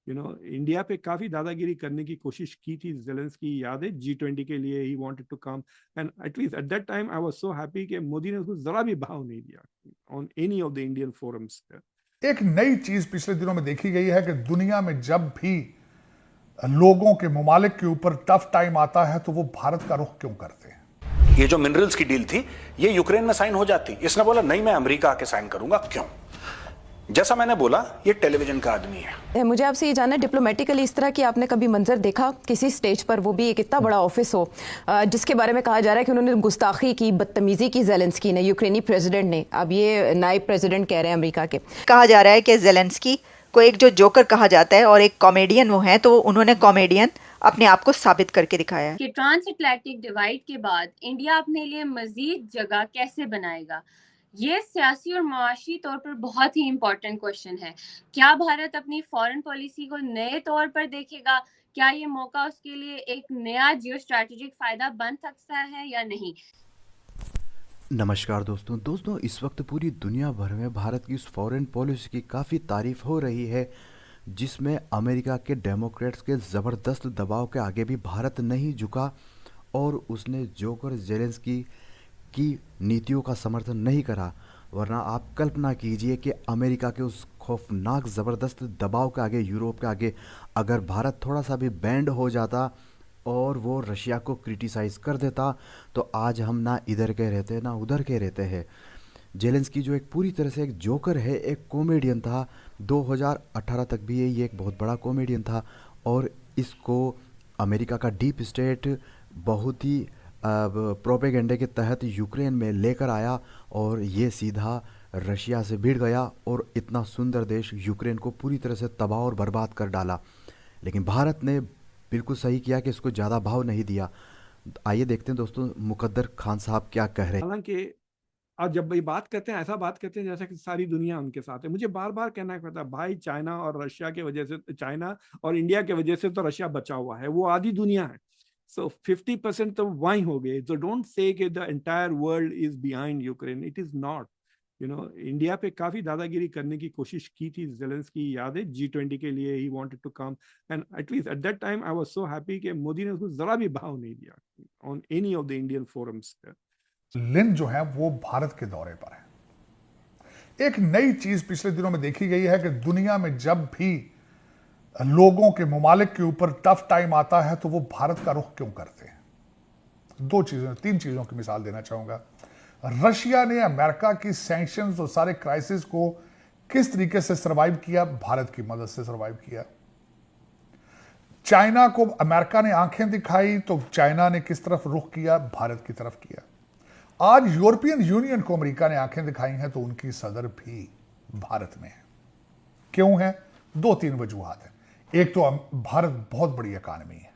India पे काफी दादागिरी करने की कोशिश की थी जेलेंस्की, याद है G20 के लिए ही wanted to come, and at least at that time I was so happy कि मोदी ने उसको जरा भी भाव नहीं दिया on any of the Indian forums. एक नई चीज पिछले दिनों में देखी गई है कि दुनिया में जब भी लोगों के ममालिक के ऊपर टफ टाइम आता है तो वो भारत का रुख क्यों करते हैं। ये जो मिनरल्स की डील थी ये यूक्रेन में साइन हो जाती, इसने बोला नहीं मैं अमेरिका आके साइन करूंगा। क्यों? जैसा मैंने बोला ये टेलीविजन का आदमी है। मुझे आपसे ये जानना है, डिप्लोमेटिकली इस तरह की आपने कभी मंजर देखा किसी स्टेज पर, वो भी एक इतना बड़ा ऑफिस हो जिसके बारे में कहा जा रहा है कि उन्होंने गुस्ताखी की, बदतमीजी की जेलेंस्की ने, यूक्रेनी प्रेसिडेंट ने। अब ये नायब प्रेसिडेंट कह रहे हैं अमेरिका के। कहा जा रहा है कि जेलेंस्की को एक जो जोकर कहा जाता है और एक कॉमेडियन वो है, तो उन्होंने कॉमेडियन अपने आप को साबित करके दिखाया है कि ट्रांस अटलांटिक डिवाइड के बाद इंडिया अपने लिए मजीद जगह कैसे बनाएगा। ये सियासी और मुआशी तौर पर बहुत ही इम्पोर्टेंट क्वेश्चन है। क्या भारत अपनी फॉरेन पॉलिसी को नए तौर पर देखेगा? क्या ये मौका उसके लिए एक नया जियो स्ट्रैटेजिक फायदा बन सकता है या नहीं? नमस्कार दोस्तों, इस वक्त पूरी दुनिया भर में भारत की उस फॉरेन पॉलिसी की काफ़ी तारीफ हो रही है जिसमें अमेरिका के डेमोक्रेट्स के ज़बरदस्त दबाव के आगे भी भारत नहीं झुका और उसने जोकर जेलेंस्की की नीतियों का समर्थन नहीं करा। वरना आप कल्पना कीजिए कि अमेरिका के उस खौफनाक ज़बरदस्त दबाव के आगे, यूरोप के आगे, अगर भारत थोड़ा सा भी बैंड हो जाता और वो रशिया को क्रिटिसाइज़ कर देता तो आज हम ना इधर के रहते ना उधर के रहते हैं। जेलेंस्की जो एक पूरी तरह से एक जोकर है, एक कॉमेडियन था, 2018 तक भी ये एक बहुत बड़ा कॉमेडियन था और इसको अमेरिका का डीप स्टेट बहुत ही प्रोपेगेंडे के तहत यूक्रेन में लेकर आया और ये सीधा रशिया से भिड़ गया और इतना सुंदर देश यूक्रेन को पूरी तरह से तबाह और बर्बाद कर डाला। लेकिन भारत ने बिल्कुल सही किया कि इसको ज़्यादा भाव नहीं दिया। आइए देखते हैं दोस्तों मुकद्दर खान साहब क्या कह रहे हैं। हालांकि आज जब ये बात करते हैं, ऐसा बात करते हैं जैसे कि सारी दुनिया उनके साथ है। मुझे बार बार कहना पड़ता है भाई, चाइना और रशिया के वजह से, चाइना और इंडिया के वजह से तो रशिया बचा हुआ है, वो आधी दुनिया है। सो 50% तो वहीं हो गए। तो डोंट से कि the entire world is behind Ukraine, it is not. India पे काफी दादागिरी करने की कोशिश की थी जेलेंस्की, याद है G20 के लिए ही wanted to come, and at least at that time I was so happy कि मोदी ने उसको जरा भी भाव नहीं दिया on any of the Indian forums. लिन जो है वो भारत के दौरे पर है। एक नई चीज पिछले दिनों में देखी गई है कि दुनिया में जब भी लोगों के ममालिक के ऊपर टफ टाइम आता है तो वो भारत का रुख क्यों करते हैं। तीन चीजों की मिसाल देना चाहूंगा। रशिया ने अमेरिका की सैंक्शंस और सारे क्राइसिस को किस तरीके से सरवाइव किया, भारत की मदद से सरवाइव किया। चाइना को अमेरिका ने आंखें दिखाई तो चाइना ने किस तरफ रुख किया, भारत की तरफ किया। आज यूरोपियन यूनियन को अमेरिका ने आंखें दिखाई हैं तो उनकी सदर भी भारत में है। क्यों है? दो तीन वजूहात है। एक तो भारत बहुत बड़ी इकॉनमी है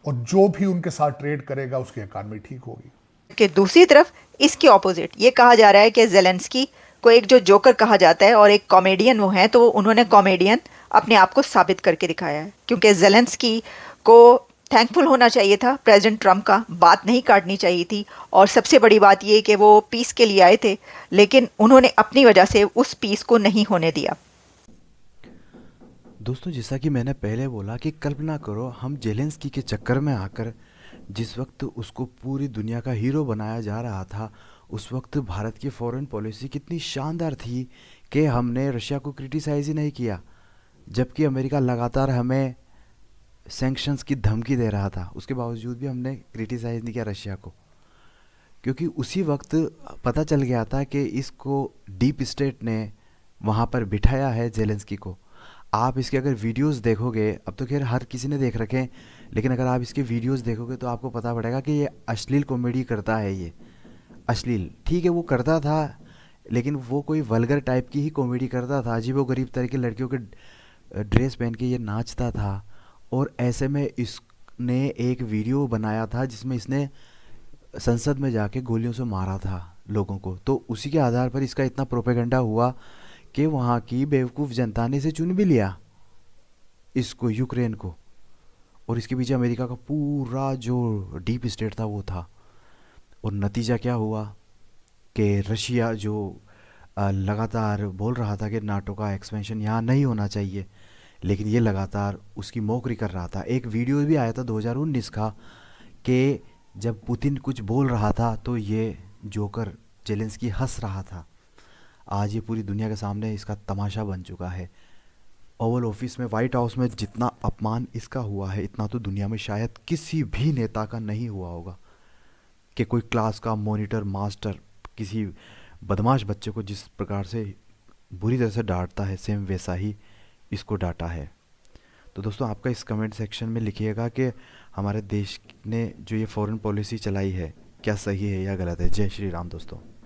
और जो भी उनके साथ ट्रेड करेगा उसकी इकॉनमी ठीक होगी। कि दूसरी तरफ इसकी ऑपोजिट ये कहा जा रहा है कि जेलेंस्की को एक जो जोकर कहा जाता है और एक कॉमेडियन वो है, तो उन्होंने कॉमेडियन अपने आप को साबित करके दिखाया है। क्योंकि जेलेंस्की को थैंकफुल होना चाहिए था प्रेसिडेंट ट्रंप का, बात नहीं काटनी चाहिए थी। और सबसे बड़ी बात ये कि वो पीस के लिए आए थे, लेकिन उन्होंने अपनी वजह से उस पीस को नहीं होने दिया। दोस्तों जैसा कि मैंने पहले बोला कि कल्पना करो हम जेलेंस्की के चक्कर में आकर, जिस वक्त उसको पूरी दुनिया का हीरो बनाया जा रहा था, उस वक्त भारत की फॉरेन पॉलिसी कितनी शानदार थी कि हमने रशिया को क्रिटिसाइज़ ही नहीं किया, जबकि अमेरिका लगातार हमें सैंक्शंस की धमकी दे रहा था। उसके बावजूद भी हमने क्रिटिसाइज़ नहीं किया रशिया को, क्योंकि उसी वक्त पता चल गया था कि इसको डीप स्टेट ने वहाँ पर बिठाया है जेलेंस्की को। आप इसके अगर वीडियोस देखोगे, अब तो खैर हर किसी ने देख रखे हैं, लेकिन अगर आप इसके वीडियोस देखोगे तो आपको पता पड़ेगा कि ये अश्लील कॉमेडी करता है। ये अश्लील, ठीक है वो करता था, लेकिन वो कोई वल्गर टाइप की ही कॉमेडी करता था। अजीबोगरीब तरह की लड़कियों के ड्रेस पहन के ये नाचता था। और ऐसे में इसने एक वीडियो बनाया था जिसमें इसने संसद में जाके गोलियों से मारा था लोगों को। तो उसी के आधार पर इसका इतना प्रोपेगेंडा हुआ कि वहाँ की बेवकूफ़ जनता ने इसे चुन भी लिया, इसको, यूक्रेन को। और इसके पीछे अमेरिका का पूरा जो डीप स्टेट था वो था। और नतीजा क्या हुआ कि रशिया जो लगातार बोल रहा था कि नाटो का एक्सपेंशन यहाँ नहीं होना चाहिए, लेकिन ये लगातार उसकी मौकरी कर रहा था। एक वीडियो भी आया था 2019 का कि जब पुतिन कुछ बोल रहा था तो ये जोकर जेलेंस्की हंस रहा था। आज ये पूरी दुनिया के सामने इसका तमाशा बन चुका है। ओवल ऑफिस में, वाइट हाउस में जितना अपमान इसका हुआ है, इतना तो दुनिया में शायद किसी भी नेता का नहीं हुआ होगा कि कोई क्लास का मॉनिटर, मास्टर किसी बदमाश बच्चे को जिस प्रकार से बुरी तरह से डांटता है, सेम वैसा ही इसको डांटा है। तो दोस्तों, आपका इस कमेंट सेक्शन में लिखिएगा कि हमारे देश ने जो ये फॉरेन पॉलिसी चलाई है क्या सही है या गलत है। जय श्री राम दोस्तों।